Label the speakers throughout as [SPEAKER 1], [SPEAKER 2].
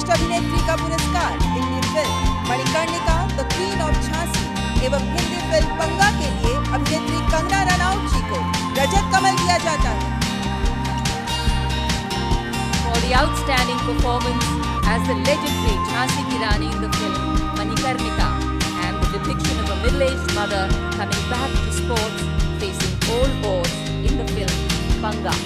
[SPEAKER 1] श्रेष्ठ अभिनेत्री का पुरस्कार Hindi film Manikarnika the queen of Jhansi एवं हिंदी फिल्म पंगा के लिए अभिनेत्री कंगना रनौत जी को रजत कमल दिया जाता है।
[SPEAKER 2] For the outstanding performance as the legendary Jhansi Ki Rani in the film Manikarnika and the depiction of a middle-aged mother coming back to sports facing all odds in the film Panga.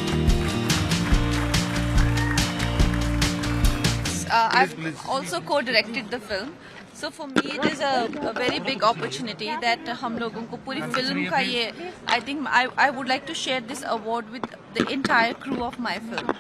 [SPEAKER 3] I've also co-directed the film. So for me it is a very big opportunity that हम लोगों को पूरी film का ये I think I would like to share this award with the entire crew of my film.